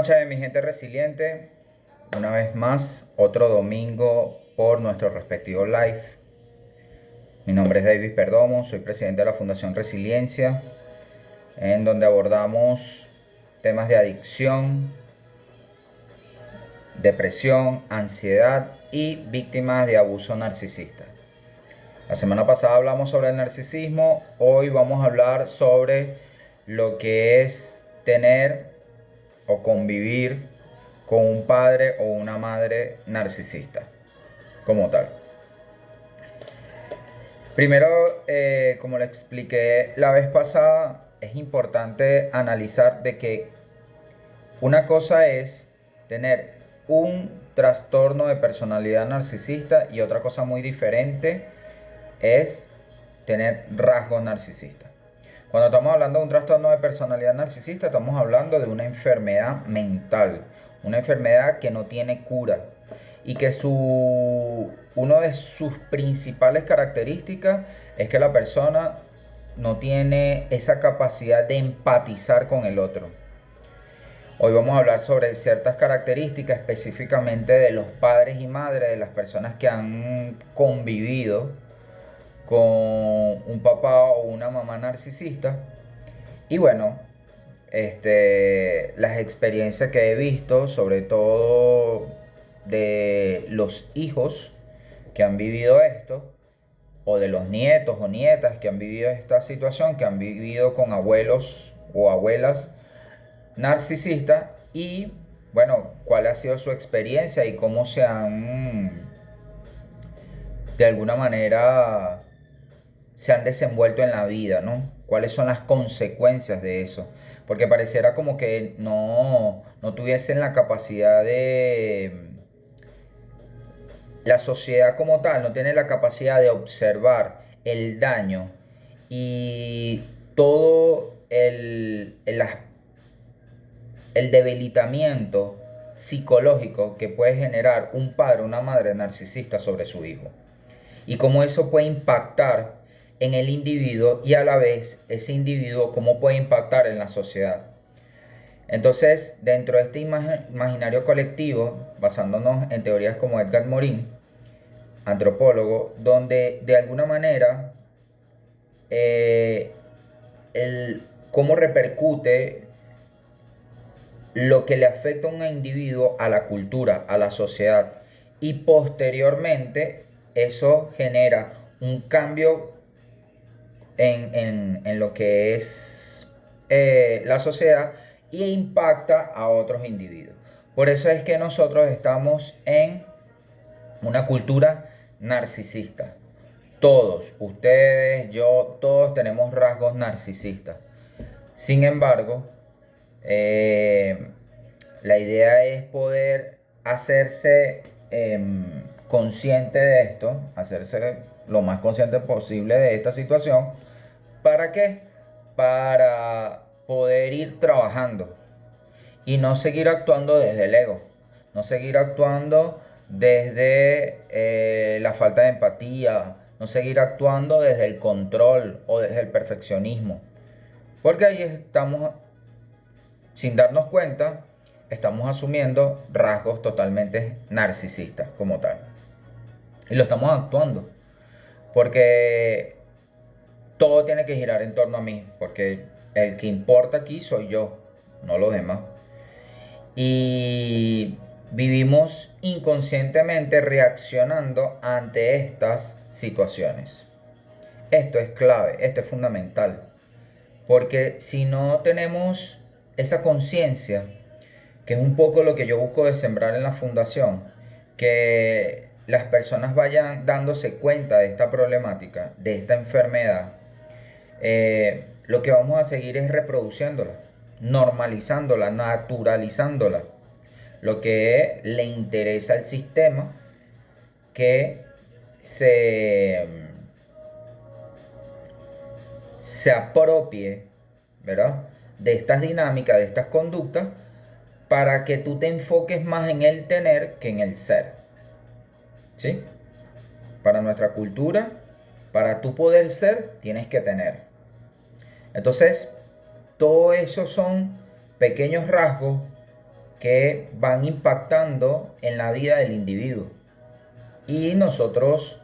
noches, mi gente resiliente. Una vez más, otro domingo por nuestro respectivo live. Mi nombre es David Perdomo, soy presidente de la Fundación Resiliencia, en donde abordamos temas de adicción, depresión, ansiedad y víctimas de abuso narcisista. La semana pasada hablamos sobre el narcisismo, hoy vamos a hablar sobre lo que es tener o convivir con un padre o una madre narcisista, como tal. Primero, como le expliqué la vez pasada, es importante analizar de que una cosa es tener un trastorno de personalidad narcisista y otra cosa muy diferente es tener rasgos narcisistas. Cuando estamos hablando de un trastorno de personalidad narcisista, estamos hablando de una enfermedad mental, una enfermedad que no tiene cura y que uno de sus principales características es que la persona no tiene esa capacidad de empatizar con el otro. Hoy vamos a hablar sobre ciertas características específicamente de los padres y madres, de las personas que han convivido con un papá o una mamá narcisista. Y bueno, las experiencias que he visto, sobre todo de los hijos que han vivido esto, o de los nietos o nietas que han vivido esta situación, que han vivido con abuelos o abuelas narcisistas, y bueno, cuál ha sido su experiencia y cómo se han, de alguna manera, se han desenvuelto en la vida, ¿no? ¿Cuáles son las consecuencias de eso? Porque pareciera como que no tuviesen la capacidad de... La sociedad como tal no tiene la capacidad de observar el daño y todo el debilitamiento psicológico que puede generar un padre o una madre narcisista sobre su hijo. Y cómo eso puede impactar en el individuo y a la vez ese individuo cómo puede impactar en la sociedad. Entonces, dentro de este imaginario colectivo, basándonos en teorías como Edgar Morin, antropólogo, donde de alguna manera eh, cómo repercute lo que le afecta a un individuo a la cultura, a la sociedad, y posteriormente eso genera un cambio en lo que es la sociedad e impacta a otros individuos. Por eso es que nosotros estamos en una cultura narcisista. Todos, ustedes, yo, todos tenemos rasgos narcisistas. Sin embargo, eh, la idea es poder hacerse consciente de esto, hacerse lo más consciente posible de esta situación. ¿Para qué? Para poder ir trabajando y no seguir actuando desde el ego, no seguir actuando desde la falta de empatía, no seguir actuando desde el control o desde el perfeccionismo. Porque ahí estamos, sin darnos cuenta, estamos asumiendo rasgos totalmente narcisistas como tal. Y lo estamos actuando. Porque todo tiene que girar en torno a mí. Porque el que importa aquí soy yo, no los demás. Y vivimos inconscientemente reaccionando ante estas situaciones. Esto es clave, esto es fundamental. Porque si no tenemos esa conciencia, que es un poco lo que yo busco de sembrar en la fundación, que las personas vayan dándose cuenta de esta problemática, de esta enfermedad, lo que vamos a seguir es reproduciéndola, normalizándola, naturalizándola. Lo que le interesa al sistema que se, se apropie, ¿verdad?, de estas dinámicas, de estas conductas, para que tú te enfoques más en el tener que en el ser. ¿Sí? Para nuestra cultura, para tú poder ser, tienes que tener. Entonces, todo eso son pequeños rasgos que van impactando en la vida del individuo. Y nosotros,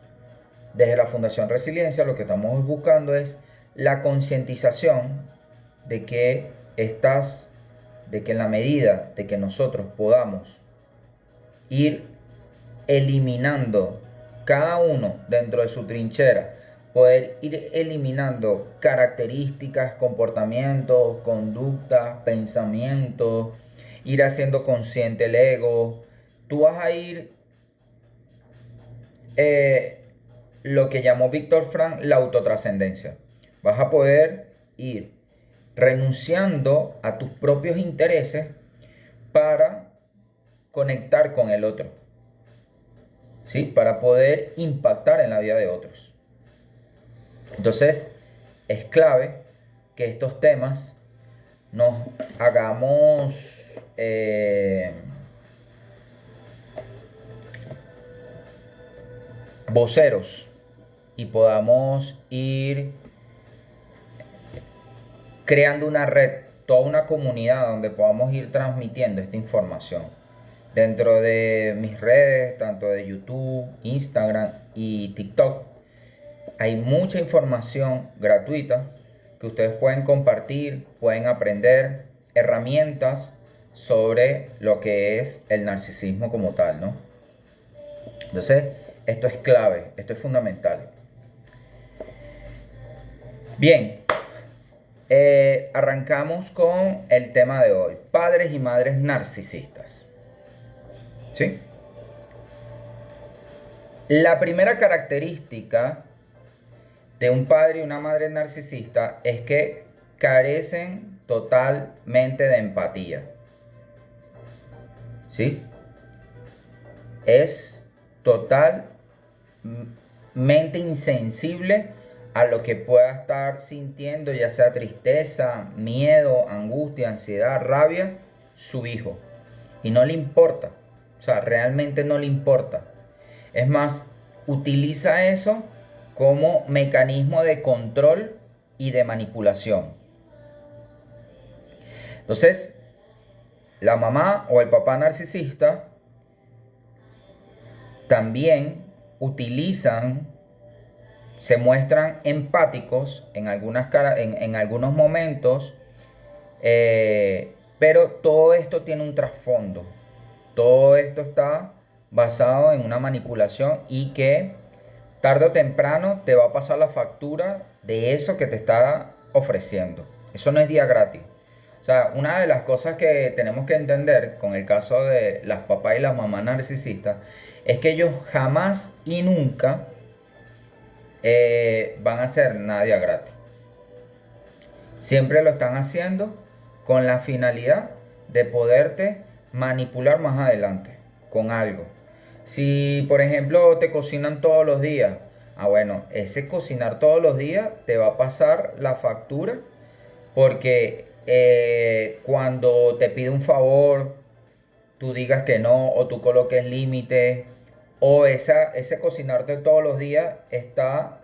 desde la Fundación Resiliencia, lo que estamos buscando es la concientización de que de que en la medida de que nosotros podamos ir eliminando cada uno dentro de su trinchera, poder ir eliminando características, comportamientos, conductas, pensamientos, ir haciendo consciente el ego, tú vas a ir lo que llamó Víctor Frank la autotrascendencia. Vas a poder ir renunciando a tus propios intereses para conectar con el otro, ¿sí? Para poder impactar en la vida de otros. Entonces, es clave que estos temas nos hagamos voceros y podamos ir creando una red, toda una comunidad donde podamos ir transmitiendo esta información. Dentro de mis redes, tanto de YouTube, Instagram y TikTok, hay mucha información gratuita que ustedes pueden compartir, pueden aprender herramientas sobre lo que es el narcisismo como tal, ¿no? Entonces, esto es clave, esto es fundamental. Bien, arrancamos con el tema de hoy, padres y madres narcisistas. ¿Sí? La primera característica de un padre y una madre narcisista es que carecen totalmente de empatía. ¿Sí? Es totalmente insensible a lo que pueda estar sintiendo, ya sea tristeza, miedo, angustia, ansiedad, rabia, su hijo. Y no le importa. O sea, realmente no le importa. Es más, utiliza eso como mecanismo de control y de manipulación. Entonces, la mamá o el papá narcisista también utilizan, se muestran empáticos en algunos momentos, pero todo esto tiene un trasfondo. Todo esto está basado en una manipulación y que tarde o temprano te va a pasar la factura de eso que te está ofreciendo. Eso no es día gratis. O sea, una de las cosas que tenemos que entender con el caso de las papás y las mamás narcisistas es que ellos jamás y nunca van a hacer nada gratis. Siempre lo están haciendo con la finalidad de poderte manipular más adelante con algo. Si, por ejemplo, te cocinan todos los días, bueno, ese cocinar todos los días te va a pasar la factura porque cuando te pide un favor, tú digas que no o tú coloques límites o ese cocinarte todos los días está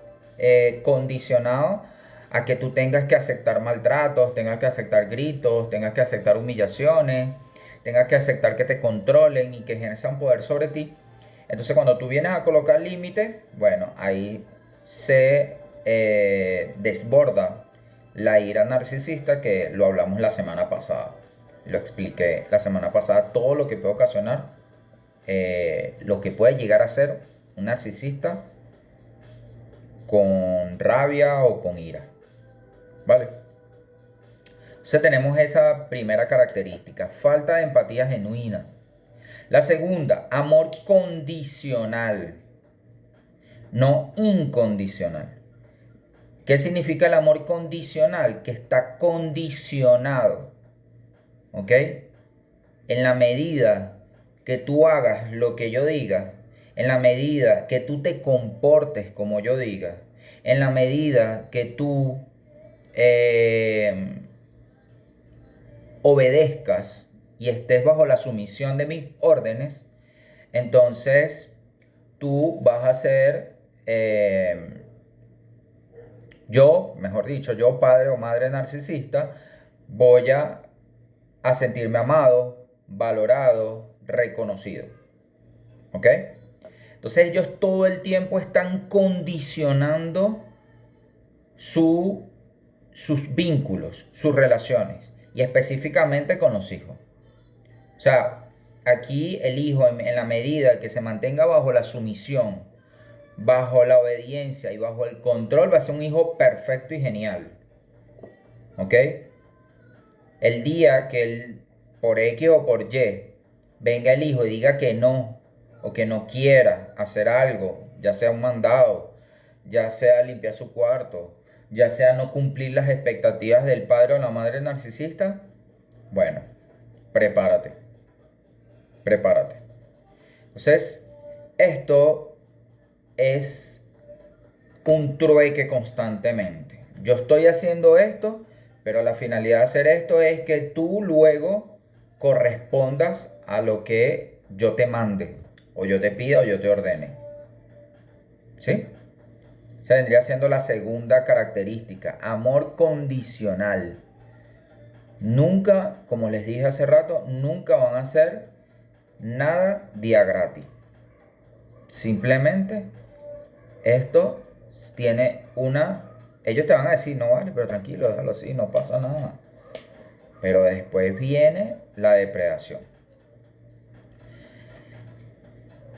condicionado a que tú tengas que aceptar maltratos, tengas que aceptar gritos, tengas que aceptar humillaciones, tengas que aceptar que te controlen y que ejerzan poder sobre ti. Entonces cuando tú vienes a colocar límites, bueno, ahí se desborda la ira narcisista, que lo hablamos la semana pasada. Lo expliqué la semana pasada, todo lo que puede ocasionar, lo que puede llegar a ser un narcisista con rabia o con ira. ¿Vale? Entonces tenemos esa primera característica, falta de empatía genuina. La segunda, amor condicional, no incondicional. ¿Qué significa el amor condicional? Que está condicionado, ¿ok? En la medida que tú hagas lo que yo diga, en la medida que tú te comportes como yo diga, en la medida que tú obedezcas y estés bajo la sumisión de mis órdenes, entonces tú vas a ser, mejor dicho, yo padre o madre narcisista, voy a sentirme amado, valorado, reconocido. ¿Ok? Entonces ellos todo el tiempo están condicionando sus vínculos, sus relaciones, y específicamente con los hijos. O sea, aquí el hijo, en la medida que se mantenga bajo la sumisión, bajo la obediencia y bajo el control, va a ser un hijo perfecto y genial. ¿Ok? El día que por X o por Y venga el hijo y diga que no, o que no quiera hacer algo, ya sea un mandado, ya sea limpiar su cuarto, ya sea no cumplir las expectativas del padre o la madre narcisista, bueno, prepárate, prepárate. Entonces, esto es un trueque constantemente. Yo estoy haciendo esto, pero la finalidad de hacer esto es que tú luego correspondas a lo que yo te mande, o yo te pida, o yo te ordene. ¿Sí? Esa vendría siendo la segunda característica, amor condicional. Nunca, como les dije hace rato, nunca van a hacer nada día gratis. Simplemente esto tiene una... Ellos te van a decir, no vale, pero tranquilo, déjalo así, no pasa nada. Pero después viene la depredación.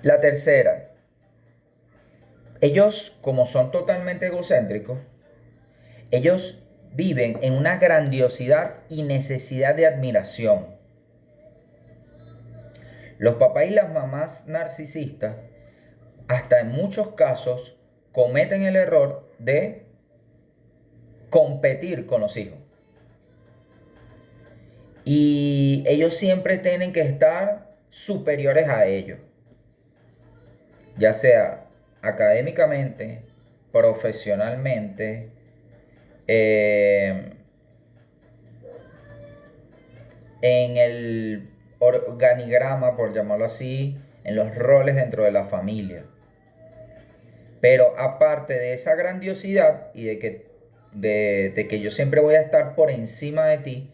La tercera, ellos como son totalmente egocéntricos, ellos viven en una grandiosidad y necesidad de admiración. Los papás y las mamás narcisistas, hasta en muchos casos, cometen el error de competir con los hijos. Y ellos siempre tienen que estar superiores a ellos, ya sea académicamente, profesionalmente, eh, en el organigrama, por llamarlo así, en los roles dentro de la familia. Pero aparte de esa grandiosidad y de que yo siempre voy a estar por encima de ti,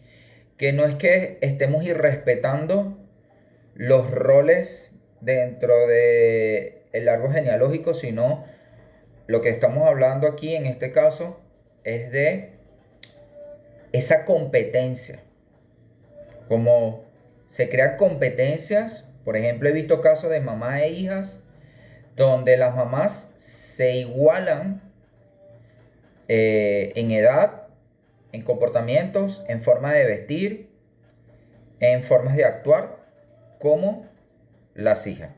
que no es que estemos irrespetando los roles dentro de el árbol genealógico, sino lo que estamos hablando aquí en este caso es de esa competencia. Como se crean competencias, por ejemplo, he visto casos de mamás e hijas donde las mamás se igualan en edad, en comportamientos, en forma de vestir, en formas de actuar, como las hijas.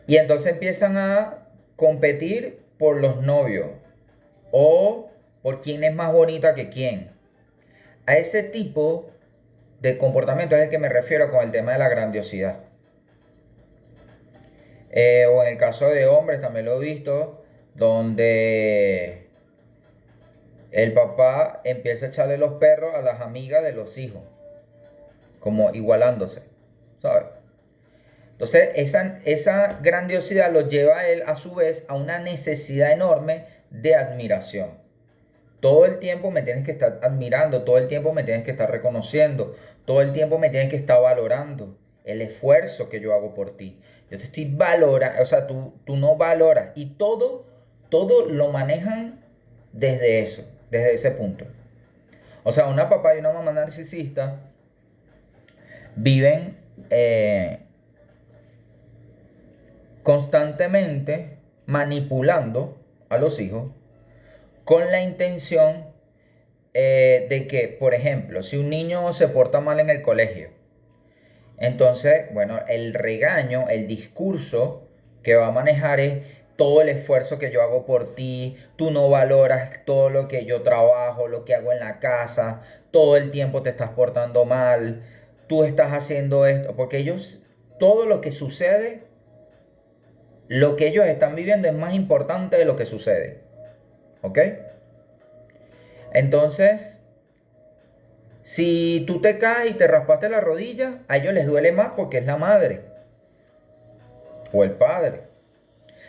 Y entonces empiezan a competir por los novios o por quién es más bonita que quién. A ese tipo de comportamiento es el que me refiero con el tema de la grandiosidad. O en el caso de hombres también lo he visto, donde el papá empieza a echarle los perros a las amigas de los hijos, como igualándose, ¿sabes? Entonces, esa grandiosidad lo lleva a él a su vez a una necesidad enorme de admiración. Todo el tiempo me tienes que estar admirando, todo el tiempo me tienes que estar reconociendo, todo el tiempo me tienes que estar valorando el esfuerzo que yo hago por ti. Yo te estoy valorando, o sea, tú no valoras y todo lo manejan desde eso, desde ese punto. O sea, una papá y una mamá narcisista viven constantemente manipulando a los hijos con la intención de que, por ejemplo, si un niño se porta mal en el colegio, entonces, bueno, el regaño, el discurso que va a manejar es todo el esfuerzo que yo hago por ti, tú no valoras todo lo que yo trabajo, lo que hago en la casa, todo el tiempo te estás portando mal, tú estás haciendo esto, porque ellos, todo lo que sucede, lo que ellos están viviendo es más importante de lo que sucede. ¿Ok? Entonces, si tú te caes y te raspaste la rodilla, a ellos les duele más porque es la madre o el padre.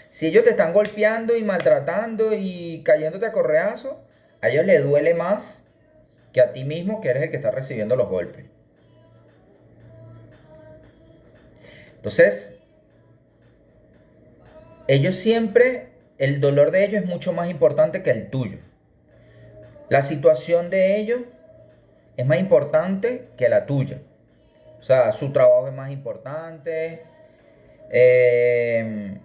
Si ellos te están golpeando y maltratando y cayéndote a correazo, a ellos les duele más que a ti mismo, que eres el que está recibiendo los golpes. Entonces, ellos siempre, el dolor de ellos es mucho más importante que el tuyo. La situación de ellos es más importante que la tuya. O sea, su trabajo es más importante, eh,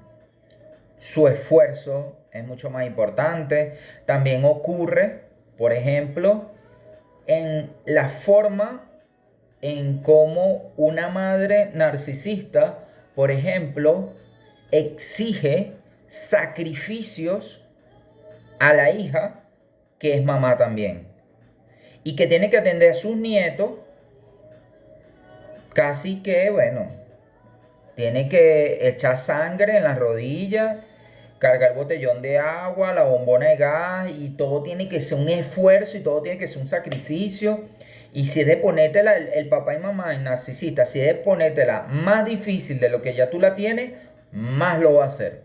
su esfuerzo es mucho más importante. También ocurre, por ejemplo, en la forma en cómo una madre narcisista, por ejemplo, exige sacrificios a la hija, que es mamá también, y que tiene que atender a sus nietos, casi que, bueno, tiene que echar sangre en las rodillas, cargar el botellón de agua, la bombona de gas, y todo tiene que ser un esfuerzo y todo tiene que ser un sacrificio. Y si es de ponértela, el papá y mamá el narcisista, si es de ponértela más difícil de lo que ya tú la tienes, más lo va a hacer.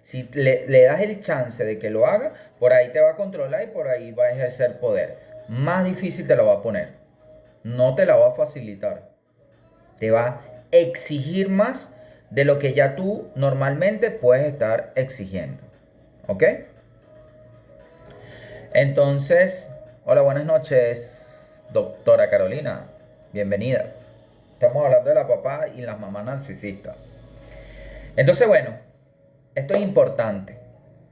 Si le das el chance de que lo haga, por ahí te va a controlar y por ahí va a ejercer poder. Más difícil te lo va a poner. No te la va a facilitar. Te va a exigir más de lo que ya tú normalmente puedes estar exigiendo. ¿Ok? Entonces, hola, buenas noches, doctora Carolina. Bienvenida. Estamos hablando de la papá y las mamás narcisistas. Entonces, bueno, esto es importante.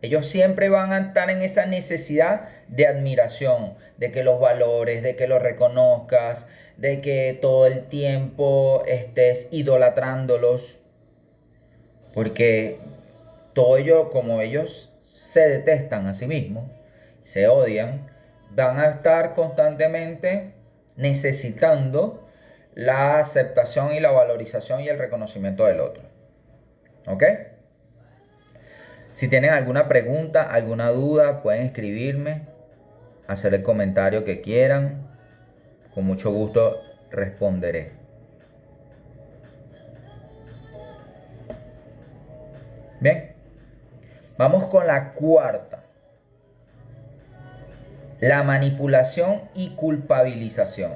Ellos siempre van a estar en esa necesidad de admiración, de que los valores, de que los reconozcas, de que todo el tiempo estés idolatrándolos, porque todo ello, como ellos se detestan a sí mismos, se odian, van a estar constantemente necesitando la aceptación y la valorización y el reconocimiento del otro. ¿Ok? Si tienen alguna pregunta, alguna duda, pueden escribirme, hacer el comentario que quieran. Con mucho gusto responderé. Bien, vamos con la cuarta. La manipulación y culpabilización.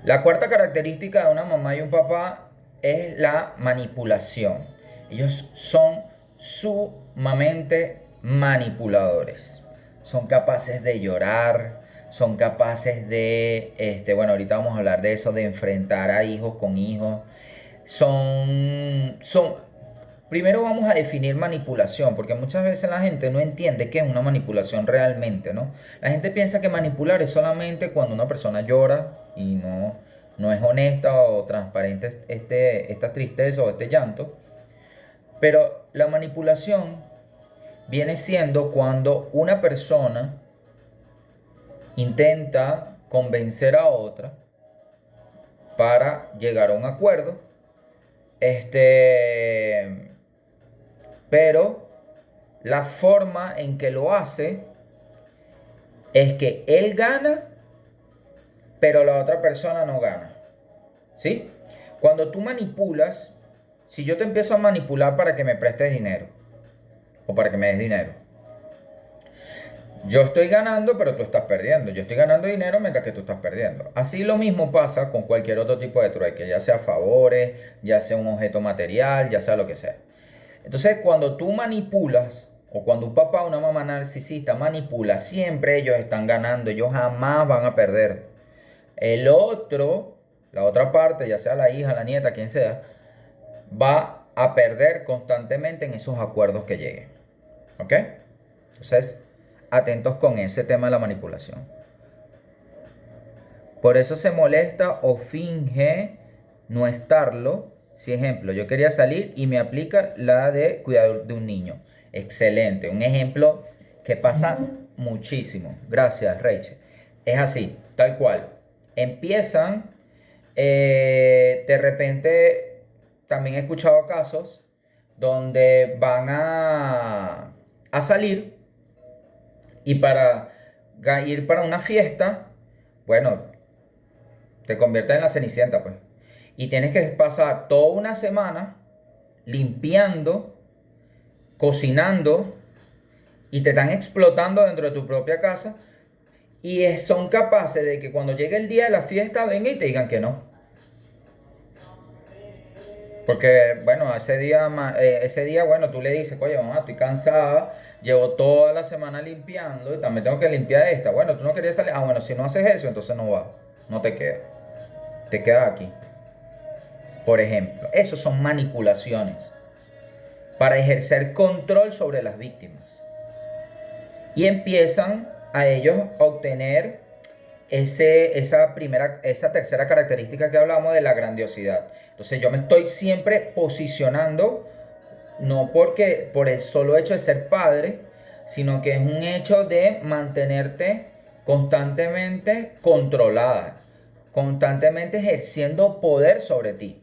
La cuarta característica de una mamá y un papá es la manipulación. Ellos son sumamente manipuladores. Son capaces de llorar, son capaces de, bueno, ahorita vamos a hablar de eso, de enfrentar a hijos con hijos. Primero vamos a definir manipulación, porque muchas veces la gente no entiende qué es una manipulación realmente, ¿no? La gente piensa que manipular es solamente cuando una persona llora y no es honesta o transparente esta tristeza o este llanto. Pero la manipulación viene siendo cuando una persona intenta convencer a otra para llegar a un acuerdo, pero la forma en que lo hace es que él gana, pero la otra persona no gana. ¿Sí? Cuando tú manipulas, si yo te empiezo a manipular para que me prestes dinero o para que me des dinero, yo estoy ganando, pero tú estás perdiendo. Yo estoy ganando dinero mientras que tú estás perdiendo. Así lo mismo pasa con cualquier otro tipo de trueque, ya sea favores, ya sea un objeto material, ya sea lo que sea. Entonces, cuando tú manipulas, o cuando un papá o una mamá narcisista manipula, siempre ellos están ganando, ellos jamás van a perder. El otro, la otra parte, ya sea la hija, la nieta, quien sea, va a perder constantemente en esos acuerdos que lleguen. ¿Ok? Entonces, atentos con ese tema de la manipulación. Por eso se molesta o finge no estarlo. Si, ejemplo, yo quería salir y me aplica la de cuidador de un niño. Excelente. Un ejemplo que pasa muchísimo. Gracias, Rachel. Es así, tal cual. Empiezan, de repente, también he escuchado casos donde van a salir y para ir para una fiesta, bueno, te conviertes en la Cenicienta, pues. Y tienes que pasar toda una semana limpiando, cocinando, y te están explotando dentro de tu propia casa. Y son capaces de que cuando llegue el día de la fiesta vengan y te digan que no. Porque, bueno, ese día, bueno, tú le dices, oye, mamá, estoy cansada, llevo toda la semana limpiando y también tengo que limpiar esta. Bueno, tú no querías salir. Ah, bueno, si no haces eso, entonces no va. No te queda. Te quedas aquí. Por ejemplo, eso son manipulaciones para ejercer control sobre las víctimas. Y empiezan a ellos a obtener esa tercera característica que hablamos de la grandiosidad. Entonces yo me estoy siempre posicionando, no porque por el solo hecho de ser padre, sino que es un hecho de mantenerte constantemente controlada, constantemente ejerciendo poder sobre ti.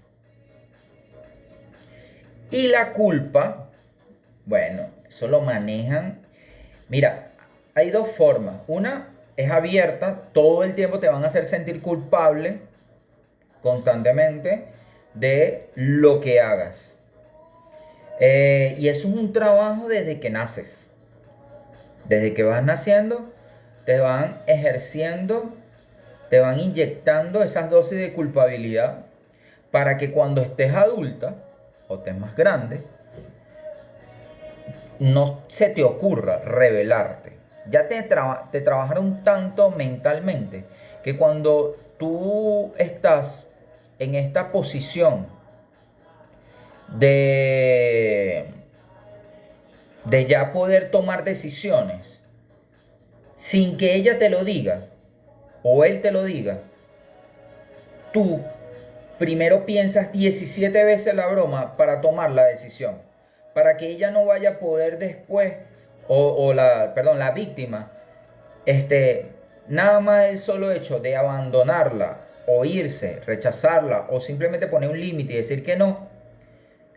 Y la culpa, bueno, eso lo manejan. Mira, hay dos formas. Una es abierta, todo el tiempo te van a hacer sentir culpable constantemente de lo que hagas. Y eso es un trabajo desde que naces. Desde que vas naciendo, te van ejerciendo, te van inyectando esas dosis de culpabilidad para que cuando estés adulta o estés más grande, no se te ocurra rebelarte. Ya te trabajaron tanto mentalmente que cuando tú estás en esta posición de, de ya poder tomar decisiones sin que ella te lo diga o él te lo diga, tú primero piensas 17 veces la broma para tomar la decisión, para que ella no vaya a poder después, perdón, la víctima, este, nada más el solo hecho de abandonarla o irse, rechazarla o simplemente poner un límite y decir que no,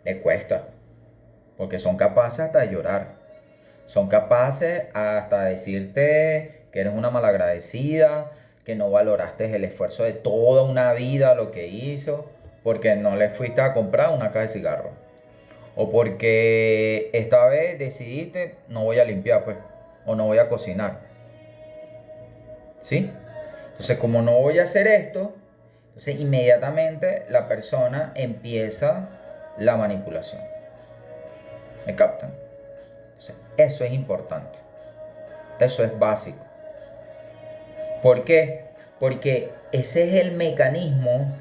le cuesta, porque son capaces hasta de llorar, son capaces hasta de decirte que eres una malagradecida, que no valoraste el esfuerzo de toda una vida, lo que hizo, porque no le fuiste a comprar una caja de cigarros. O porque esta vez decidiste, no voy a limpiar, pues, o no voy a cocinar. ¿Sí? Entonces, como no voy a hacer esto, entonces inmediatamente la persona empieza la manipulación. ¿Me captan? Entonces, eso es importante. Eso es básico. ¿Por qué? Porque ese es el mecanismo,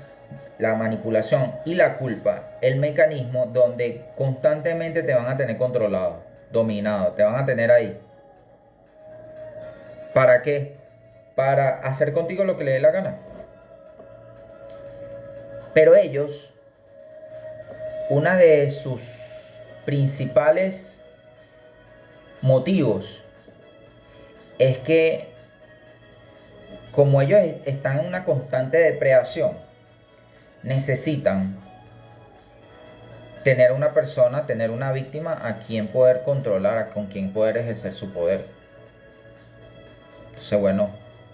la manipulación y la culpa, el mecanismo donde constantemente te van a tener controlado, dominado, te van a tener ahí. ¿Para qué? Para hacer contigo lo que le dé la gana. Pero ellos, una de sus principales motivos es que como ellos están en una constante depredación, necesitan tener una persona, tener una víctima a quien poder controlar, con quien poder ejercer su poder. Entonces, bueno,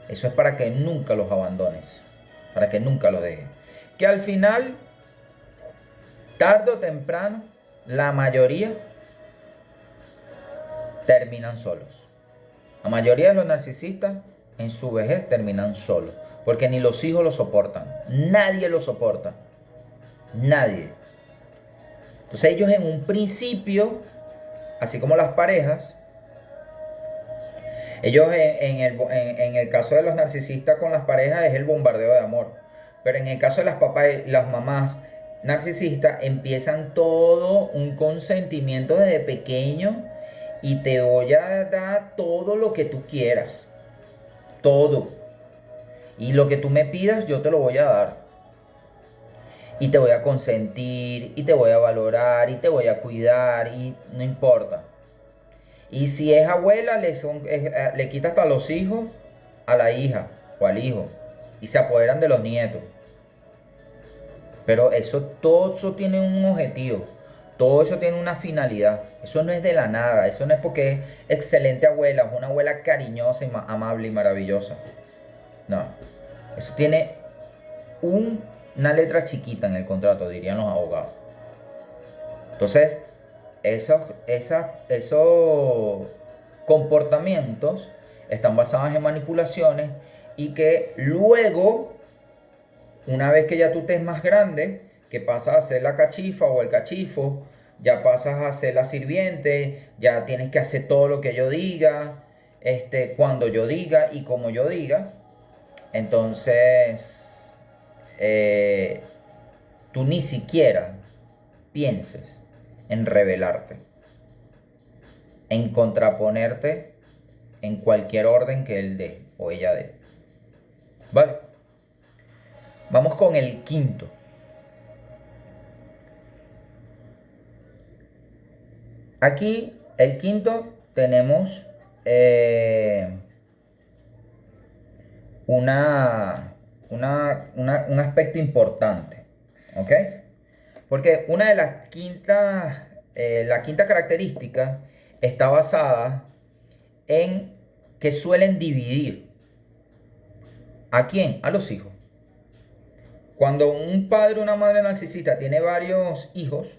eso es para que nunca los abandones, para que nunca los dejes. Que al final, tarde o temprano, la mayoría terminan solos. La mayoría de los narcisistas en su vejez terminan solos, porque ni los hijos lo soportan, nadie lo soporta, nadie. Entonces ellos en un principio, así como las parejas, ellos en el caso de los narcisistas con las parejas es el bombardeo de amor. Pero en el caso de las papás y las mamás narcisistas empiezan todo un consentimiento desde pequeño y te voy a dar todo lo que tú quieras. Todo. Y lo que tú me pidas yo te lo voy a dar. Y te voy a consentir y te voy a valorar y te voy a cuidar y no importa. Y si es abuela, le quita hasta los hijos a la hija o al hijo. Y se apoderan de los nietos. Pero eso, todo eso tiene un objetivo. Todo eso tiene una finalidad. Eso no es de la nada. Eso no es porque es excelente abuela. Es una abuela cariñosa y amable y maravillosa. No. Eso tiene una letra chiquita en el contrato, dirían los abogados. Entonces, esos comportamientos están basados en manipulaciones y que luego, una vez que ya tú estés más grande, que pasas a ser la cachifa o el cachifo, ya pasas a ser la sirviente, ya tienes que hacer todo lo que yo diga, cuando yo diga y como yo diga. Entonces, eh, tú ni siquiera pienses en rebelarte, en contraponerte en cualquier orden que él dé o ella dé. ¿Vale? Vamos con el quinto. Aquí, el quinto, tenemos una, un aspecto importante. ¿Ok? Porque una de las quintas, la quinta característica está basada en que suelen dividir. ¿A quién? A los hijos. Cuando un padre o una madre narcisista tiene varios hijos,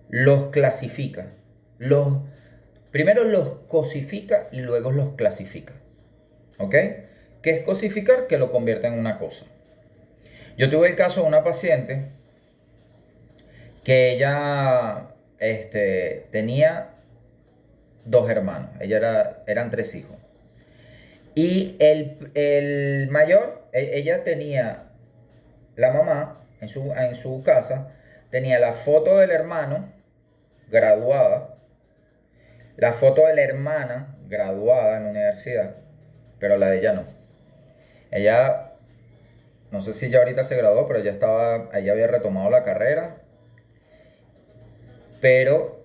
los clasifica. Primero los cosifica y luego los clasifica. ¿Ok? ¿Qué es cosificar? Que lo convierte en una cosa. Yo tuve el caso de una paciente que ella tenía dos hermanos. Eran tres hijos. Y el mayor, ella tenía la mamá en su casa, tenía la foto del hermano graduada, la foto de la hermana graduada en la universidad, pero la de ella no. Ella, no sé si ya ahorita se graduó, pero ella había retomado la carrera, pero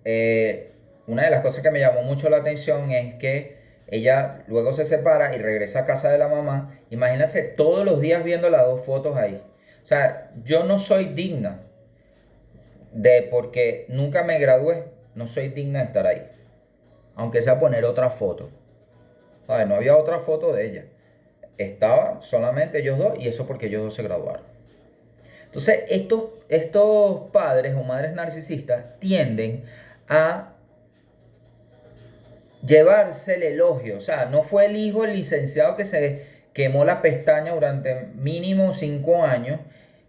una de las cosas que me llamó mucho la atención es que ella luego se separa y regresa a casa de la mamá. Imagínense todos los días viendo las dos fotos ahí. O sea, yo no soy digna porque nunca me gradué, no soy digna de estar ahí. Aunque sea poner otra foto. ¿Sabes? No había otra foto de ella. Estaba solamente ellos dos y eso porque ellos dos se graduaron. Entonces, estos padres o madres narcisistas tienden a llevarse el elogio. O sea, no fue el hijo el licenciado que se quemó la pestaña durante mínimo 5 años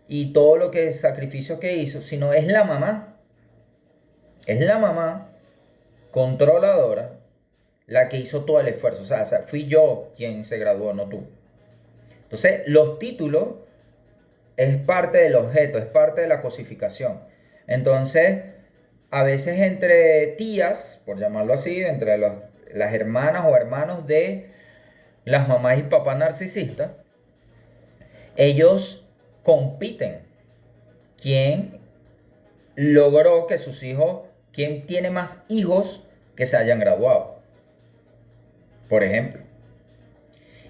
y todo lo que sacrificio que hizo, sino es la mamá. Es la mamá controladora la que hizo todo el esfuerzo. O sea, fui yo quien se graduó, no tú. Entonces, los títulos es parte del objeto, es parte de la cosificación. Entonces, a veces entre tías, por llamarlo así, entre las hermanas o hermanos de las mamás y papás narcisistas, ellos compiten. ¿Quién logró que sus hijos, quién tiene más hijos que se hayan graduado? Por ejemplo.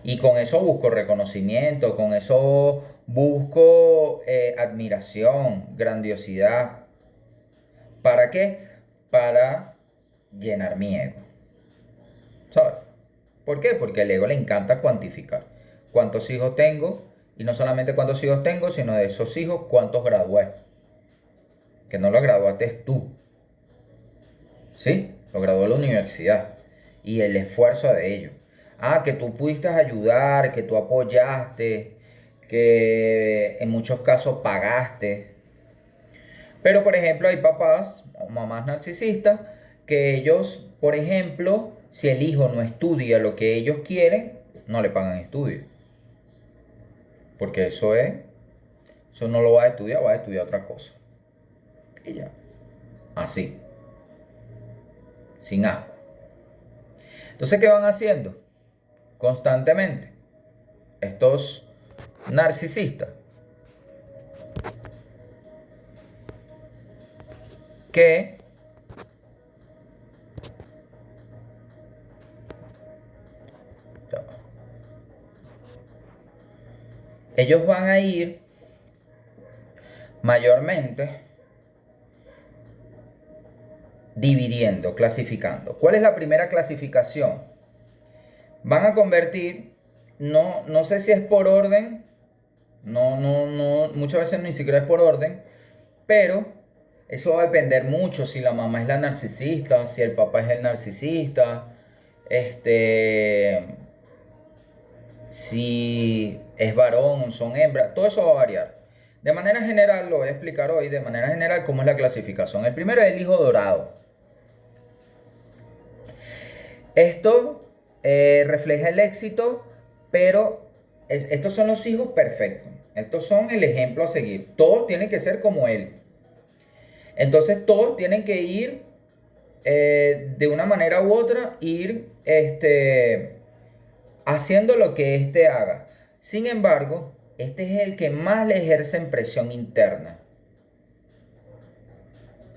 Y con eso busco reconocimiento, con eso busco admiración, grandiosidad. ¿Para qué? Para llenar mi ego. ¿Sabes? ¿Por qué? Porque el ego le encanta cuantificar. ¿Cuántos hijos tengo? Y no solamente cuántos hijos tengo, sino de esos hijos, cuántos gradué. Que no los graduaste tú. ¿Sí? Lo graduó la universidad. Y el esfuerzo de ellos. Ah, que tú pudiste ayudar, que tú apoyaste, que en muchos casos pagaste. Pero, por ejemplo, hay papás o mamás narcisistas que ellos, por ejemplo, si el hijo no estudia lo que ellos quieren, no le pagan estudio. Porque eso no lo va a estudiar otra cosa. Y ya, así, sin asco. Entonces, ¿qué van haciendo? Constantemente, estos narcisistas, que ellos van a ir mayormente dividiendo, clasificando. ¿Cuál es la primera clasificación? Van a convertir, no sé si es por orden, no, muchas veces ni siquiera es por orden, pero eso va a depender mucho si la mamá es la narcisista, si el papá es el narcisista, si es varón o son hembras, todo eso va a variar. De manera general, lo voy a explicar hoy, de manera general, cómo es la clasificación. El primero es el hijo dorado. Esto refleja el éxito, pero estos son los hijos perfectos. Estos son el ejemplo a seguir. Todos tienen que ser como él. Entonces todos tienen que ir de una manera u otra, ir haciendo lo que éste haga. Sin embargo, este es el que más le ejerce presión interna.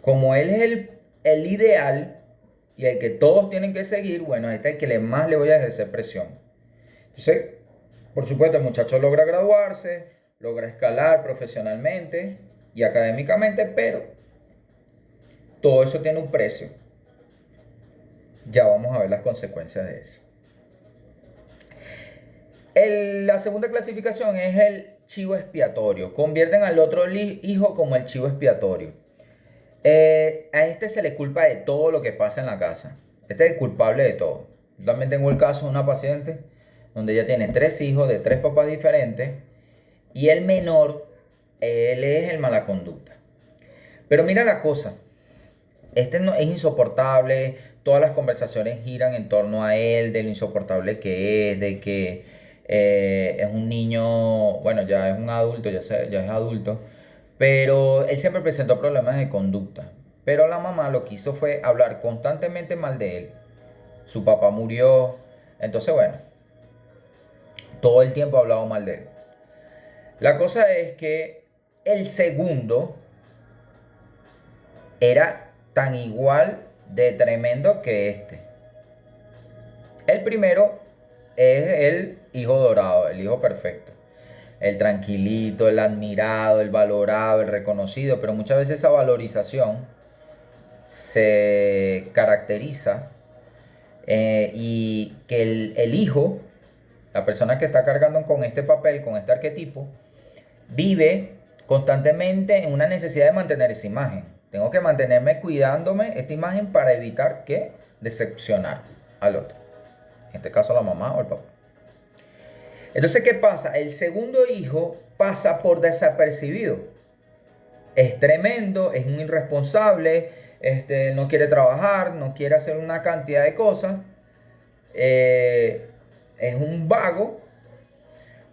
Como él es el ideal y el que todos tienen que seguir, bueno, este es el que más le voy a ejercer presión. Entonces, por supuesto, el muchacho logra graduarse, logra escalar profesionalmente y académicamente, pero todo eso tiene un precio. Ya vamos a ver las consecuencias de eso. La segunda clasificación es el chivo expiatorio. Convierten al otro hijo como el chivo expiatorio. A este se le culpa de todo lo que pasa en la casa. Este es el culpable de todo. Yo también tengo el caso de una paciente donde ella tiene 3 hijos de 3 papás diferentes y el menor, él es el mala conducta. Pero mira la cosa, este no, es insoportable, todas las conversaciones giran en torno a él, de lo insoportable que es, de que es un niño, bueno, ya es un adulto, ya es adulto, pero él siempre presentó problemas de conducta. Pero la mamá lo que hizo fue hablar constantemente mal de él. Su papá murió, entonces bueno, todo el tiempo ha hablado mal de él. La cosa es que el segundo era tan igual de tremendo que este. El primero es el hijo dorado, el hijo perfecto. El tranquilito, el admirado, el valorado, el reconocido, pero muchas veces esa valorización se caracteriza y que el hijo, la persona que está cargando con este papel, con este arquetipo, vive constantemente en una necesidad de mantener esa imagen. Tengo que mantenerme cuidándome esta imagen para evitar que decepcionar al otro. En este caso la mamá o el papá. Entonces, ¿qué pasa? El segundo hijo pasa por desapercibido. Es tremendo, es un irresponsable, no quiere trabajar, no quiere hacer una cantidad de cosas. Es un vago,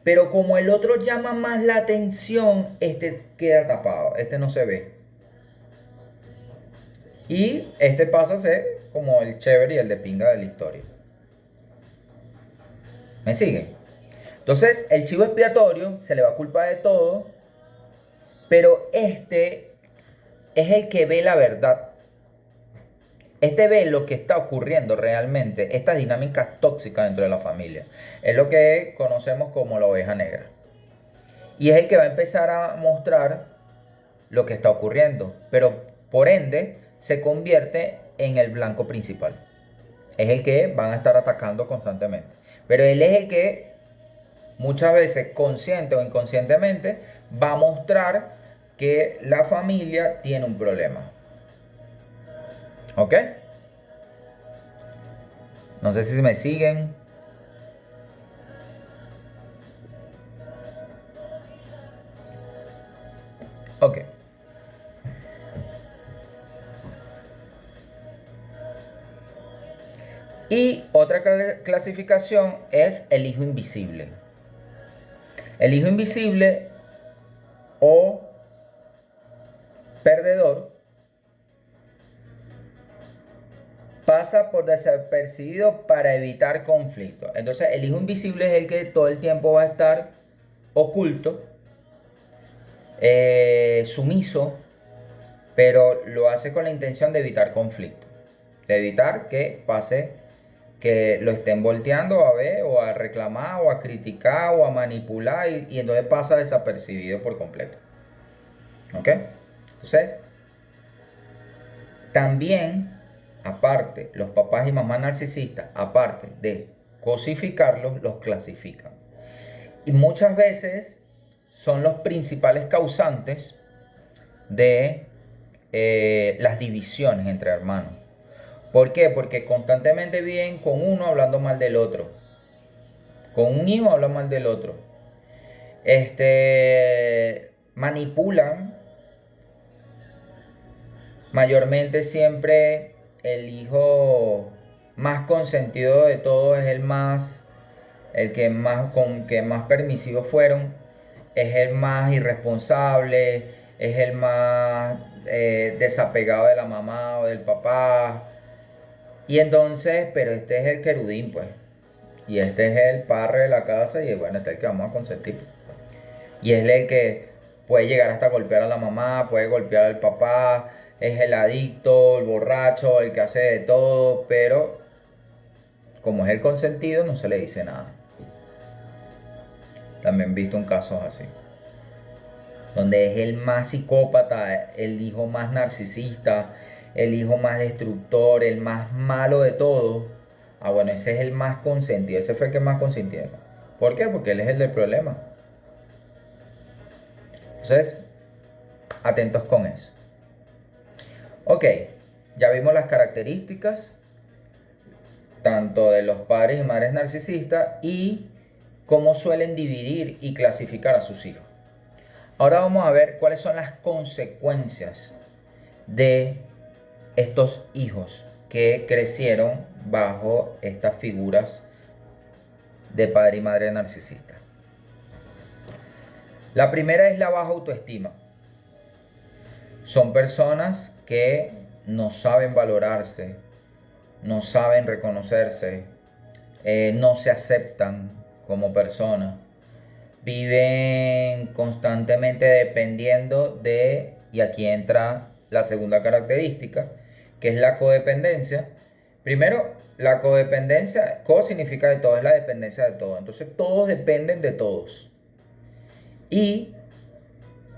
pero como el otro llama más la atención, este queda tapado, este no se ve. Y este pasa a ser como el chévere y el de pinga de la historia. ¿Me siguen? Entonces, el chivo expiatorio se le va a culpar de todo, pero este es el que ve la verdad. Este ve lo que está ocurriendo realmente, estas dinámicas tóxicas dentro de la familia. Es lo que conocemos como la oveja negra. Y es el que va a empezar a mostrar lo que está ocurriendo, pero por ende se convierte en el blanco principal. Es el que van a estar atacando constantemente. Pero él es el que muchas veces, consciente o inconscientemente, va a mostrar que la familia tiene un problema. ¿Ok? No sé si me siguen. Ok. Y otra clasificación es el hijo invisible. El hijo invisible o perdedor pasa por desapercibido para evitar conflicto. Entonces el hijo invisible es el que todo el tiempo va a estar oculto, sumiso, pero lo hace con la intención de evitar conflicto, de evitar que pase, que lo estén volteando a ver o a reclamar o a criticar o a manipular y entonces pasa desapercibido por completo. ¿Ok? Entonces, también, aparte, los papás y mamás narcisistas, aparte de cosificarlos, los clasifican. Y muchas veces son los principales causantes de las divisiones entre hermanos. ¿Por qué? Porque constantemente viven con uno hablando mal del otro. Con un hijo hablan mal del otro. manipulan. Mayormente siempre el hijo más consentido de todos es el que más, con que más permisivos fueron, es el más irresponsable, es el más desapegado de la mamá o del papá. Y entonces, pero este es el querudín, pues. Y este es el padre de la casa y bueno, este es el que vamos a consentir. Y es el que puede llegar hasta golpear a la mamá, puede golpear al papá, es el adicto, el borracho, el que hace de todo, pero como es el consentido no se le dice nada. También he visto un casos así, donde es el más psicópata, el hijo más narcisista, el hijo más destructor, el más malo de todos. Ah, bueno, ese es el más consentido, ese fue el que más consintieron. ¿Por qué? Porque él es el del problema. Entonces, atentos con eso. Ok, ya vimos las características tanto de los padres y madres narcisistas y cómo suelen dividir y clasificar a sus hijos. Ahora vamos a ver cuáles son las consecuencias de estos hijos que crecieron bajo estas figuras de padre y madre narcisistas. La primera es la baja autoestima. Son personas que no saben valorarse, no saben reconocerse, no se aceptan como personas, viven constantemente dependiendo de, y aquí entra la segunda característica, que es la codependencia. Primero, la codependencia, co significa de todo, es la dependencia de todo. Entonces todos dependen de todos. Y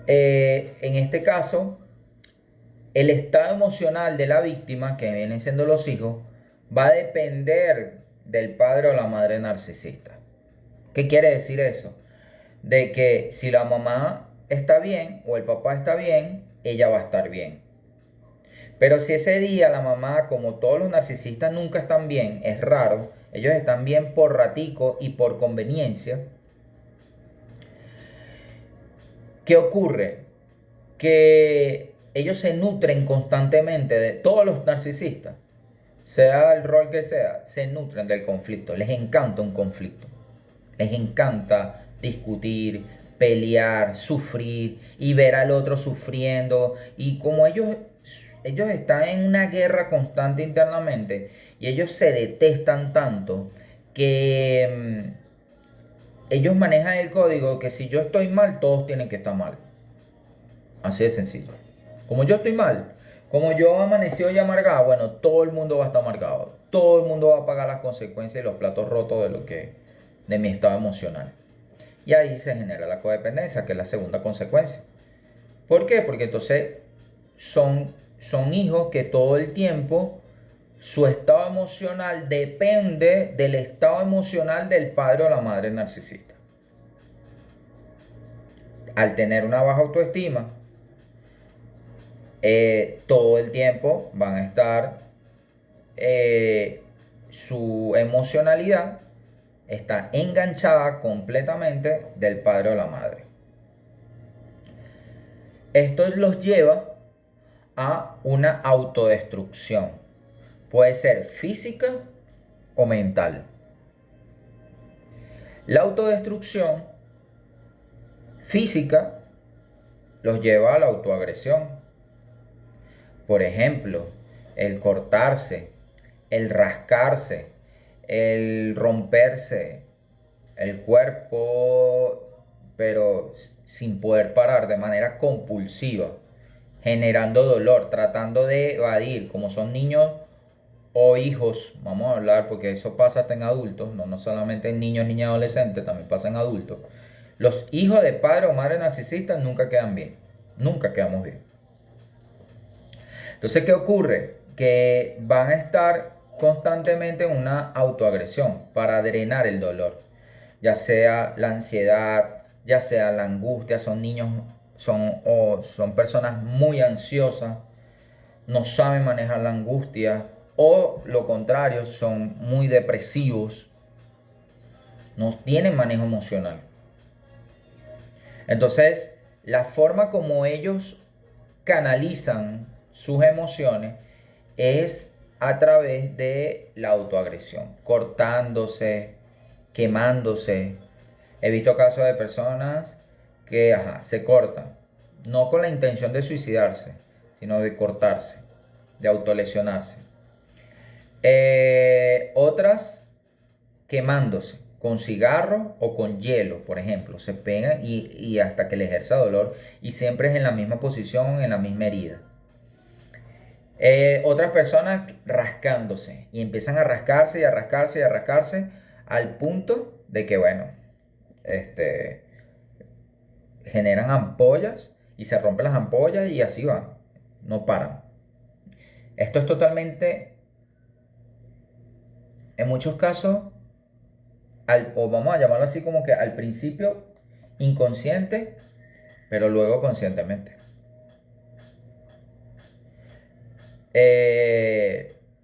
en este caso, el estado emocional de la víctima, que vienen siendo los hijos, va a depender del padre o la madre narcisista. ¿Qué quiere decir eso? De que si la mamá está bien o el papá está bien, ella va a estar bien. Pero si ese día la mamá, como todos los narcisistas nunca están bien, es raro, ellos están bien por ratico y por conveniencia, ¿qué ocurre? Que ellos se nutren constantemente de todos los narcisistas, sea el rol que sea, se nutren del conflicto, les encanta un conflicto. Les encanta discutir, pelear, sufrir y ver al otro sufriendo. Y como ellos están en una guerra constante internamente y ellos se detestan tanto que ellos manejan el código que si yo estoy mal, todos tienen que estar mal. Así de sencillo. Como yo estoy mal, como yo amanecido y amargado, bueno, todo el mundo va a estar amargado. Todo el mundo va a pagar las consecuencias y los platos rotos de mi estado emocional. Y ahí se genera la codependencia, que es la segunda consecuencia. ¿Por qué? Porque entonces son hijos que todo el tiempo su estado emocional depende del estado emocional del padre o la madre narcisista. Al tener una baja autoestima, todo el tiempo van a estar, su emocionalidad está enganchada completamente del padre o la madre. Esto los lleva a una autodestrucción. Puede ser física o mental. La autodestrucción física los lleva a la autoagresión. Por ejemplo, el cortarse, el rascarse, el romperse el cuerpo, pero sin poder parar de manera compulsiva, generando dolor, tratando de evadir, como son niños o hijos, vamos a hablar, porque eso pasa hasta en adultos, no solamente en niños, niñas, adolescentes, también pasa en adultos. Los hijos de padre o madre narcisistas nunca quedan bien, nunca quedamos bien. Entonces, ¿qué ocurre? Que van a estar constantemente en una autoagresión para drenar el dolor, ya sea la ansiedad, ya sea la angustia. Son niños, son personas muy ansiosas, no saben manejar la angustia, o lo contrario, son muy depresivos, no tienen manejo emocional. Entonces, la forma como ellos canalizan sus emociones es a través de la autoagresión, cortándose, quemándose. He visto casos de personas que se cortan, no con la intención de suicidarse, sino de cortarse, de autolesionarse. Otras quemándose con cigarro o con hielo, por ejemplo. Se pegan y hasta que le ejerza dolor y siempre es en la misma posición, en la misma herida. Otras personas rascándose y empiezan a rascarse y a rascarse y a rascarse al punto de que, bueno, generan ampollas y se rompen las ampollas y así van, no paran. Esto es totalmente, en muchos casos, o vamos a llamarlo así como que al principio inconsciente, pero luego conscientemente.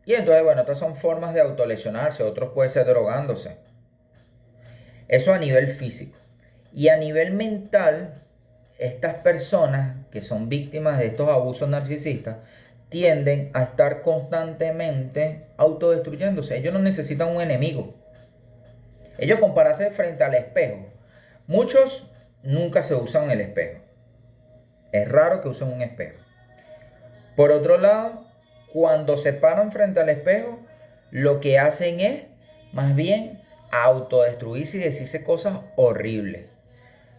Y entonces, bueno, otras son formas de autolesionarse, otros puede ser drogándose. Eso a nivel físico. Y a nivel mental, estas personas que son víctimas de estos abusos narcisistas tienden a estar constantemente autodestruyéndose. Ellos no necesitan un enemigo. Ellos compararse frente al espejo. Muchos nunca se usan el espejo. Es raro que usen un espejo. Por otro lado, cuando se paran frente al espejo, lo que hacen es más bien autodestruirse y decirse cosas horribles.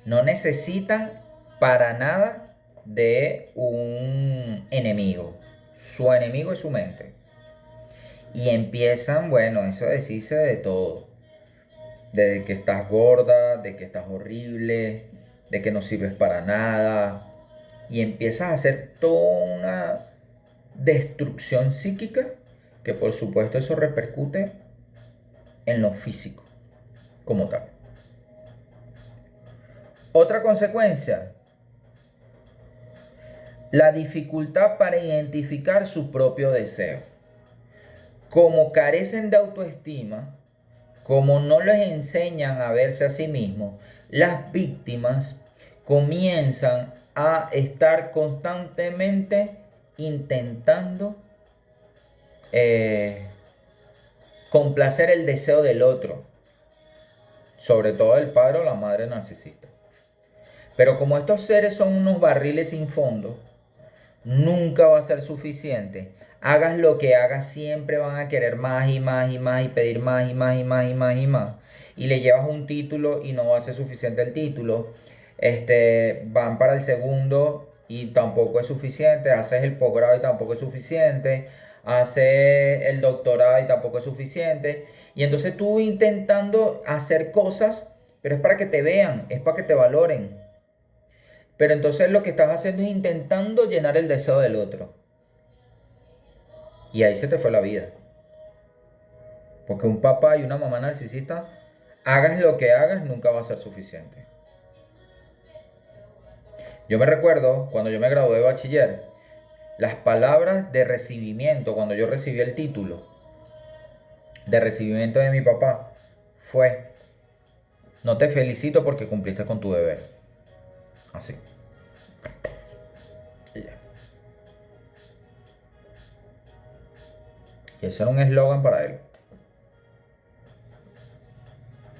No necesitan para nada de un enemigo. Su enemigo es su mente. Y empiezan, bueno, eso a decirse de todo. De que estás gorda, de que estás horrible, de que no sirves para nada. Y empiezas a hacer toda una destrucción psíquica que por supuesto eso repercute en lo físico como tal. Otra consecuencia, la dificultad para identificar su propio deseo. Como carecen de autoestima, como no les enseñan a verse a sí mismos, las víctimas comienzan a estar constantemente intentando complacer el deseo del otro, sobre todo el padre o la madre narcisista. Pero como estos seres son unos barriles sin fondo, nunca va a ser suficiente. Hagas lo que hagas, siempre van a querer más y más y más y pedir más y más y más y más y más. Y le llevas un título y no va a ser suficiente el título. Van para el segundo y tampoco es suficiente. Haces el posgrado y tampoco es suficiente. Haces el doctorado y tampoco es suficiente. Y entonces tú intentando hacer cosas, pero es para que te vean, es para que te valoren. Pero entonces lo que estás haciendo es intentando llenar el deseo del otro. Y ahí se te fue la vida. Porque un papá y una mamá narcisista, hagas lo que hagas, nunca va a ser suficiente. Yo me recuerdo cuando yo me gradué de bachiller, las palabras de recibimiento, cuando yo recibí el título de recibimiento de mi papá, fue: no te felicito porque cumpliste con tu deber. Así. Y ya. Y ese era un eslogan para él.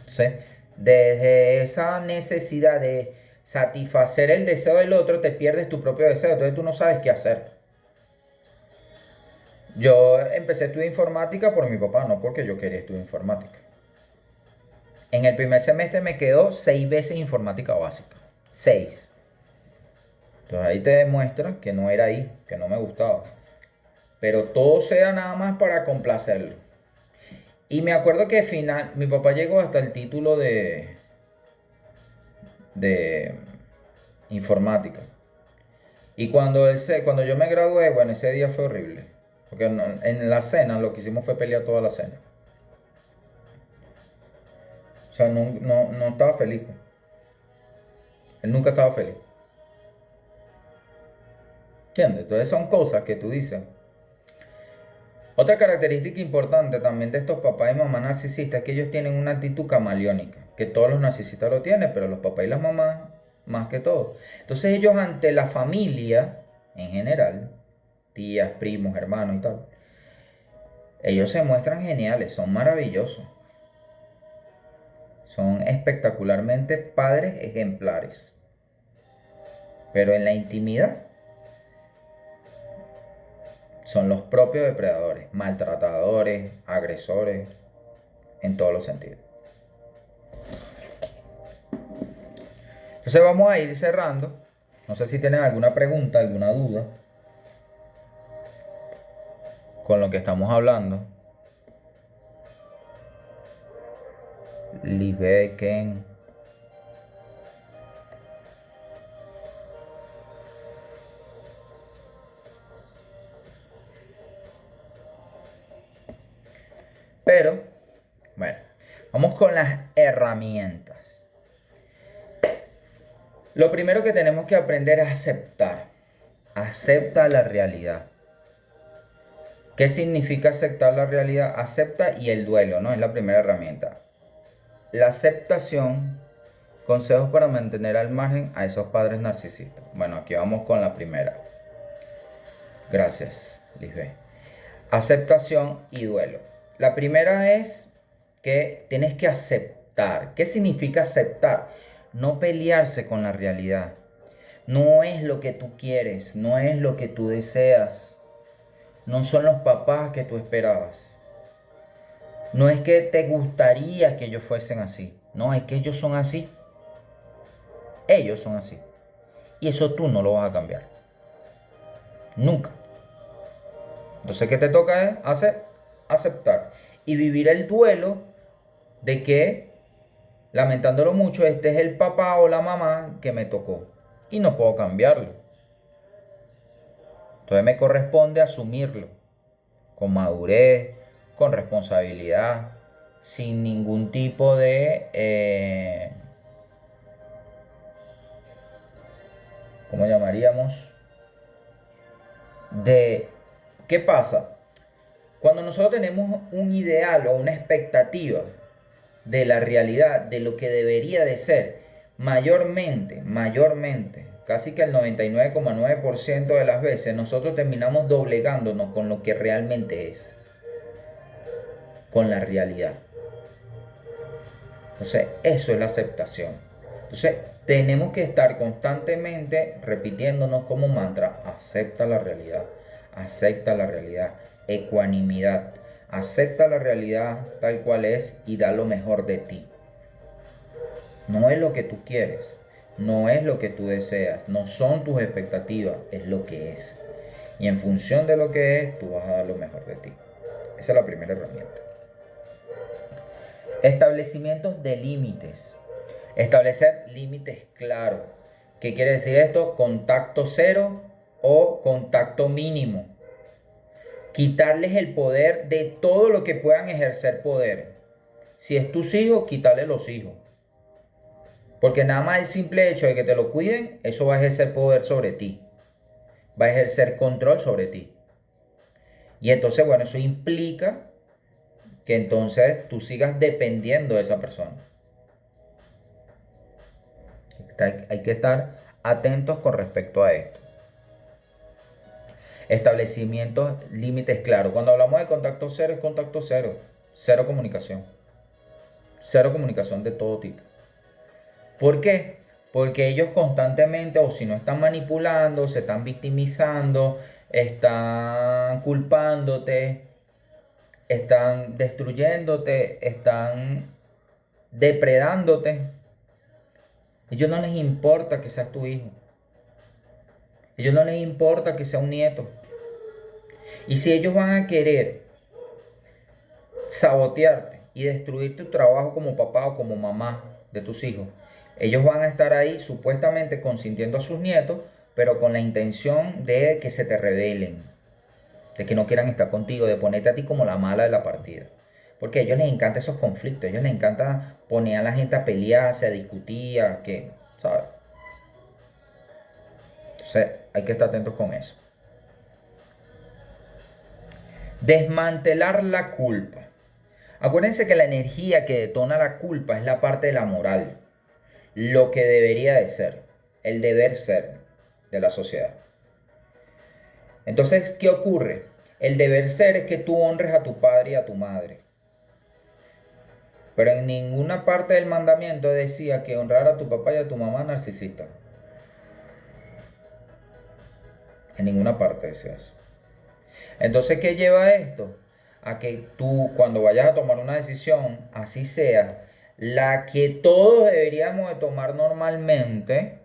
¿Sí? Desde esa necesidad de satisfacer el deseo del otro, te pierdes tu propio deseo. Entonces tú no sabes qué hacer. Yo empecé a estudiar informática por mi papá, no porque yo quería estudiar informática. En el primer semestre me quedó 6 veces informática básica. 6. Entonces ahí te demuestra que no era ahí, que no me gustaba. Pero todo sea nada más para complacerlo. Y me acuerdo que mi papá llegó hasta el título de informática. Y cuando yo me gradué, bueno, ese día fue horrible. Porque en la cena lo que hicimos fue pelear toda la cena. O sea, no estaba feliz. Él nunca estaba feliz. ¿Entiendes? Entonces son cosas que tú dices. Otra característica importante también de estos papás y mamás narcisistas es que ellos tienen una actitud camaleónica. Que todos los narcisistas lo tienen, pero los papás y las mamás más que todo. Entonces ellos ante la familia, en general, tías, primos, hermanos y tal, ellos se muestran geniales, son maravillosos, son espectacularmente padres ejemplares. Pero en la intimidad son los propios depredadores, maltratadores, agresores, en todos los sentidos. Entonces vamos a ir cerrando. No sé si tienen alguna pregunta, alguna duda con lo que estamos hablando. Lisbeth, Ken. Pero, bueno, vamos con las herramientas. Lo primero que tenemos que aprender es aceptar. Acepta la realidad. ¿Qué significa aceptar la realidad? Acepta y el duelo, ¿no? Es la primera herramienta. La aceptación, consejos para mantener al margen a esos padres narcisistas. Bueno, aquí vamos con la primera. Gracias, Lisbeth. Aceptación y duelo. La primera es que tienes que aceptar. ¿Qué significa aceptar? No pelearse con la realidad. No es lo que tú quieres, no es lo que tú deseas. No son los papás que tú esperabas. No es que te gustaría que ellos fuesen así. No, es que ellos son así. Ellos son así. Y eso tú no lo vas a cambiar. Nunca. Entonces, ¿qué te toca es hacer? Aceptar. Y vivir el duelo de que, lamentándolo mucho, este es el papá o la mamá que me tocó. Y no puedo cambiarlo. Entonces me corresponde asumirlo. Con madurez, con responsabilidad, sin ningún tipo de, ¿cómo llamaríamos? De, ¿qué pasa? Cuando nosotros tenemos un ideal o una expectativa de la realidad, de lo que debería de ser, mayormente, casi que el 99,9% de las veces, nosotros terminamos doblegándonos con lo que realmente es, con la realidad. Entonces, eso es la aceptación. Entonces, tenemos que estar constantemente repitiéndonos como mantra, acepta la realidad, ecuanimidad, acepta la realidad tal cual es y da lo mejor de ti. No es lo que tú quieres, no es lo que tú deseas, no son tus expectativas, es lo que es. Y en función de lo que es, tú vas a dar lo mejor de ti. Esa es la primera herramienta. Establecimientos de límites. Establecer límites claros. ¿Qué quiere decir esto? Contacto cero o contacto mínimo. Quitarles el poder de todo lo que puedan ejercer poder. Si es tus hijos, quitarles los hijos. Porque nada más el simple hecho de que te lo cuiden, eso va a ejercer poder sobre ti. Va a ejercer control sobre ti. Y entonces, bueno, eso implica que entonces tú sigas dependiendo de esa persona. Hay que estar atentos con respecto a esto. Establecimientos, límites claros. Cuando hablamos de contacto cero, es contacto cero. Cero comunicación. Cero comunicación de todo tipo. ¿Por qué? Porque ellos constantemente, o si no están manipulando, se están victimizando, están culpándote, están destruyéndote, están depredándote. A ellos no les importa que seas tu hijo. A ellos no les importa que sea un nieto. Y si ellos van a querer sabotearte y destruir tu trabajo como papá o como mamá de tus hijos, ellos van a estar ahí supuestamente consintiendo a sus nietos, pero con la intención de que se te rebelen, de que no quieran estar contigo, de ponerte a ti como la mala de la partida. Porque a ellos les encanta esos conflictos, a ellos les encanta poner a la gente a pelearse, a discutir, ¿sabes? Entonces hay que estar atentos con eso. Desmantelar la culpa. Acuérdense que la energía que detona la culpa es la parte de la moral, lo que debería de ser. el deber ser de la sociedad. Entonces, ¿qué ocurre? El deber ser es que tú honres a tu padre y a tu madre. Pero en ninguna parte del mandamiento decía que honrar a tu papá y a tu mamá narcisista. En ninguna parte decía eso. Entonces, ¿qué lleva esto? A que tú, cuando vayas a tomar una decisión, así sea, la que todos deberíamos de tomar normalmente,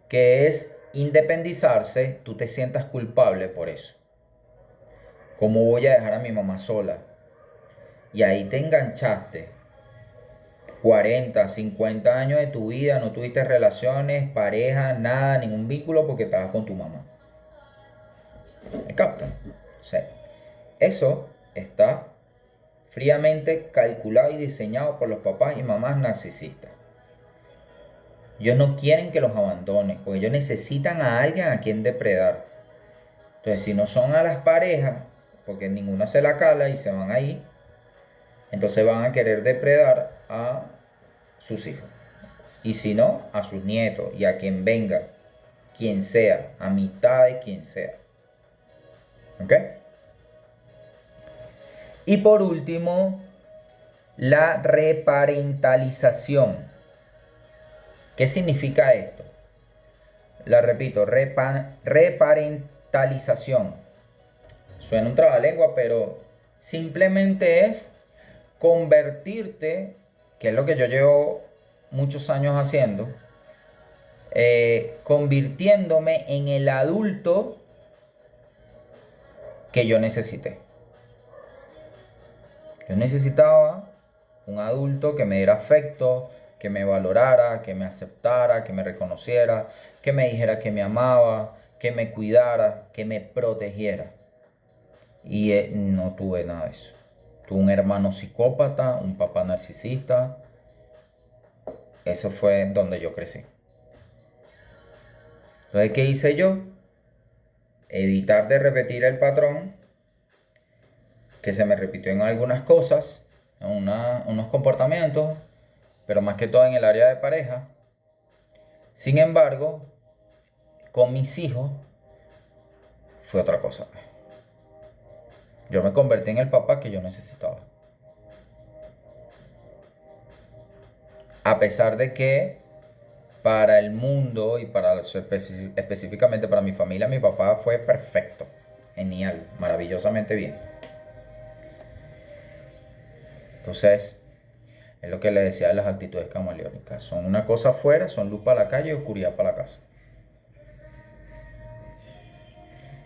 que es independizarse, tú te sientas culpable por eso. ¿Cómo voy a dejar a mi mamá sola? Y ahí te enganchaste. 40, 50 años de tu vida, no tuviste relaciones, pareja, nada, ningún vínculo porque estabas con tu mamá. ¿Me captan? O sea, eso está fríamente calculado y diseñado por los papás y mamás narcisistas. Ellos no quieren que los abandonen, porque ellos necesitan a alguien a quien depredar. Entonces, si no son a las parejas, porque ninguna se la cala y se van ahí, entonces van a querer depredar a sus hijos. Y si no, a sus nietos y a quien venga, quien sea, a mitad de quien sea. ¿Ok? Y por último, la reparentalización. ¿Qué significa esto? La repito, reparentalización. Suena un trabalengua, pero simplemente es convertirte, que es lo que yo llevo muchos años haciendo, convirtiéndome en el adulto que yo necesité. Yo necesitaba un adulto que me diera afecto, que me valorara, que me aceptara, que me reconociera, que me dijera que me amaba, que me cuidara, que me protegiera. Y no tuve nada de eso. Tuve un hermano psicópata, un papá narcisista. Eso fue donde yo crecí. Entonces, ¿qué hice yo? Evitar de repetir el patrón que se me repitió en algunas cosas, en unos comportamientos, pero más que todo en el área de pareja. Sin embargo, con mis hijos fue otra cosa. Yo me convertí en el papá que yo necesitaba. A pesar de que para el mundo y para específicamente para mi familia, mi papá fue perfecto, genial, maravillosamente bien. Entonces, es lo que le decía de las actitudes camaleónicas. Son una cosa afuera, son luz para la calle y oscuridad para la casa.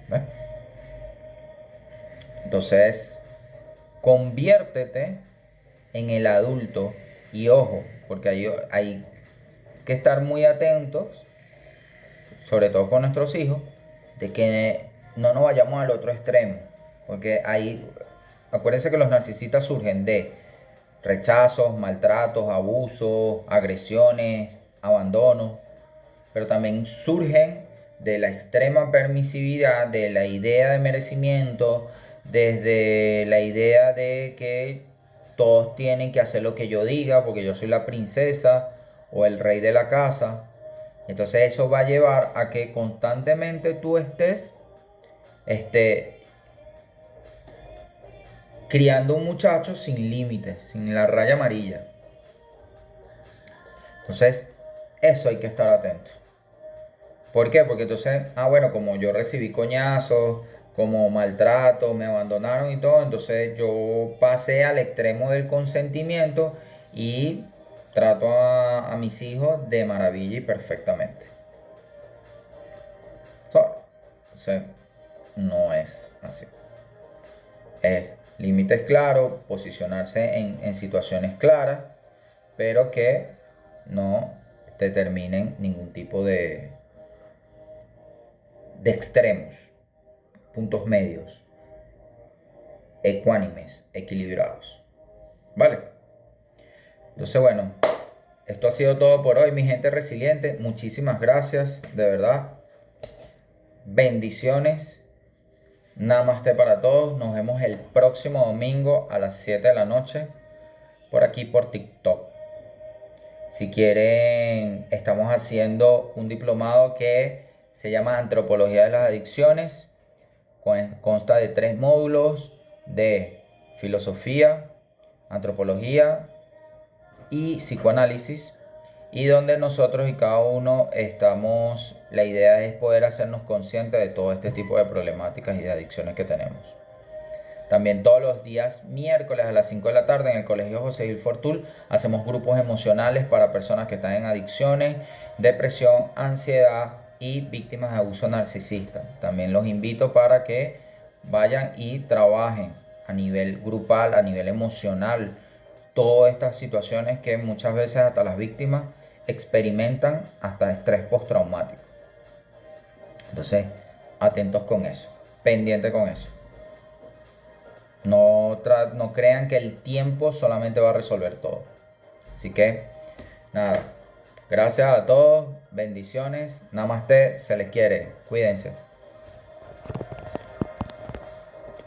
¿Ves? Entonces, conviértete en el adulto y ojo, porque hay que estar muy atentos, sobre todo con nuestros hijos, de que no nos vayamos al otro extremo. Porque ahí, acuérdense que los narcisistas surgen de rechazos, maltratos, abusos, agresiones, abandono, pero también surgen de la extrema permisividad, de la idea de merecimiento, desde la idea de que todos tienen que hacer lo que yo diga porque yo soy la princesa o el rey de la casa. Entonces eso va a llevar a que constantemente tú estés este, criando un muchacho sin límites, sin la raya amarilla. Entonces, eso hay que estar atento. ¿Por qué? Porque entonces, bueno, como yo recibí coñazos, como maltrato, me abandonaron y todo, entonces yo pasé al extremo del consentimiento y trato a mis hijos de maravilla y perfectamente. Entonces, no es así. Es límites claros, posicionarse en situaciones claras, pero que no determinen ningún tipo de extremos, puntos medios, ecuánimes, equilibrados. ¿Vale? Entonces, bueno, esto ha sido todo por hoy, mi gente resiliente. Muchísimas gracias, de verdad. Bendiciones. Namaste para todos. Nos vemos el próximo domingo a las 7 de la noche por aquí por TikTok. Si quieren, estamos haciendo un diplomado que se llama Antropología de las Adicciones. Consta de 3 módulos de filosofía, antropología y psicoanálisis, y donde nosotros y cada uno estamos, la idea es poder hacernos conscientes de todo este tipo de problemáticas y de adicciones que tenemos. También todos los días miércoles a las 5 de la tarde en el Colegio José Gil Fortul hacemos grupos emocionales para personas que están en adicciones, depresión, ansiedad y víctimas de abuso narcisista. También los invito para que vayan y trabajen a nivel grupal, a nivel emocional, todas estas situaciones que muchas veces hasta las víctimas experimentan hasta estrés postraumático. Entonces, atentos con eso, pendiente con eso. No crean que el tiempo solamente va a resolver todo. Así que, nada. Gracias a todos. Bendiciones. Namaste. Se les quiere. Cuídense.